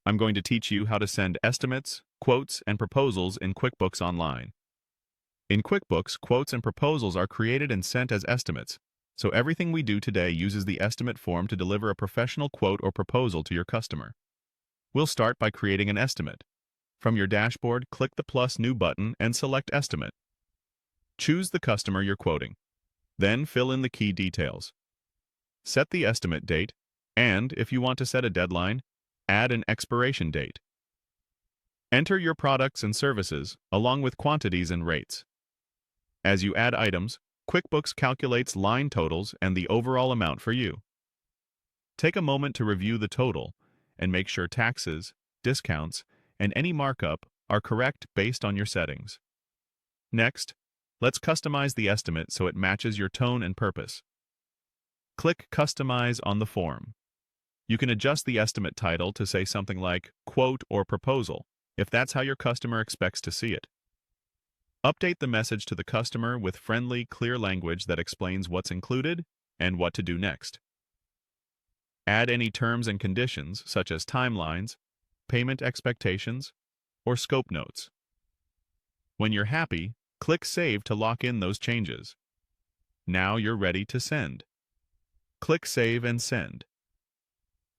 I'm going to teach you how to send estimates, quotes, and proposals in QuickBooks Online. In QuickBooks, quotes and proposals are created and sent as estimates, so everything we do today uses the estimate form to deliver a professional quote or proposal to your customer. We'll start by creating an estimate. From your dashboard, click the plus New button and select Estimate. Choose the customer you're quoting. Then fill in the key details. Set the estimate date, and, if you want to set a deadline, add an expiration date. Enter your products and services, along with quantities and rates. As you add items, QuickBooks calculates line totals and the overall amount for you. Take a moment to review the total and make sure taxes, discounts, and any markup are correct based on your settings. Next, let's customize the estimate so it matches your tone and purpose. Click Customize on the form. You can adjust the estimate title to say something like Quote or Proposal, if that's how your customer expects to see it. Update the message to the customer with friendly, clear language that explains what's included and what to do next. Add any terms and conditions, such as timelines, payment expectations, or scope notes. When you're happy, click Save to lock in those changes. Now you're ready to send. Click Save and Send.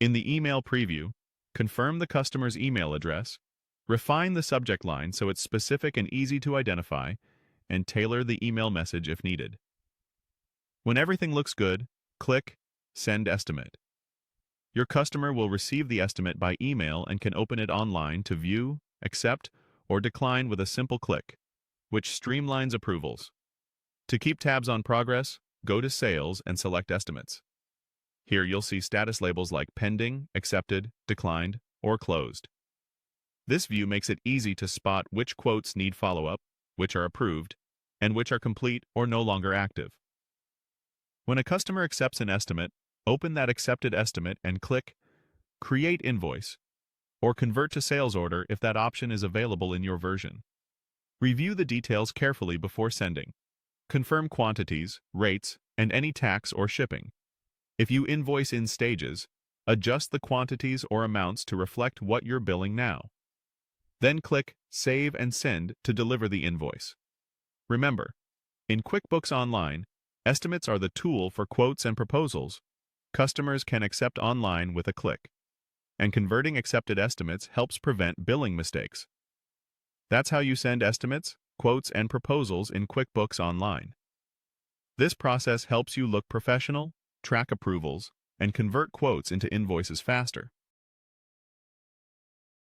In the email preview, confirm the customer's email address, refine the subject line so it's specific and easy to identify, and tailor the email message if needed. When everything looks good, click Send Estimate. Your customer will receive the estimate by email and can open it online to view, accept, or decline with a simple click, which streamlines approvals. To keep tabs on progress, go to Sales and select Estimates. Here you'll see status labels like Pending, Accepted, Declined, or Closed. This view makes it easy to spot which quotes need follow-up, which are approved, and which are complete or no longer active. When a customer accepts an estimate, open that accepted estimate and click Create Invoice, or Convert to Sales Order if that option is available in your version. Review the details carefully before sending. Confirm quantities, rates, and any tax or shipping. If you invoice in stages, adjust the quantities or amounts to reflect what you're billing now. Then click Save and Send to deliver the invoice. Remember, in QuickBooks Online, estimates are the tool for quotes and proposals. Customers can accept online with a click, and converting accepted estimates helps prevent billing mistakes. That's how you send estimates, quotes, and proposals in QuickBooks Online. This process helps you look professional, track approvals, and convert quotes into invoices faster.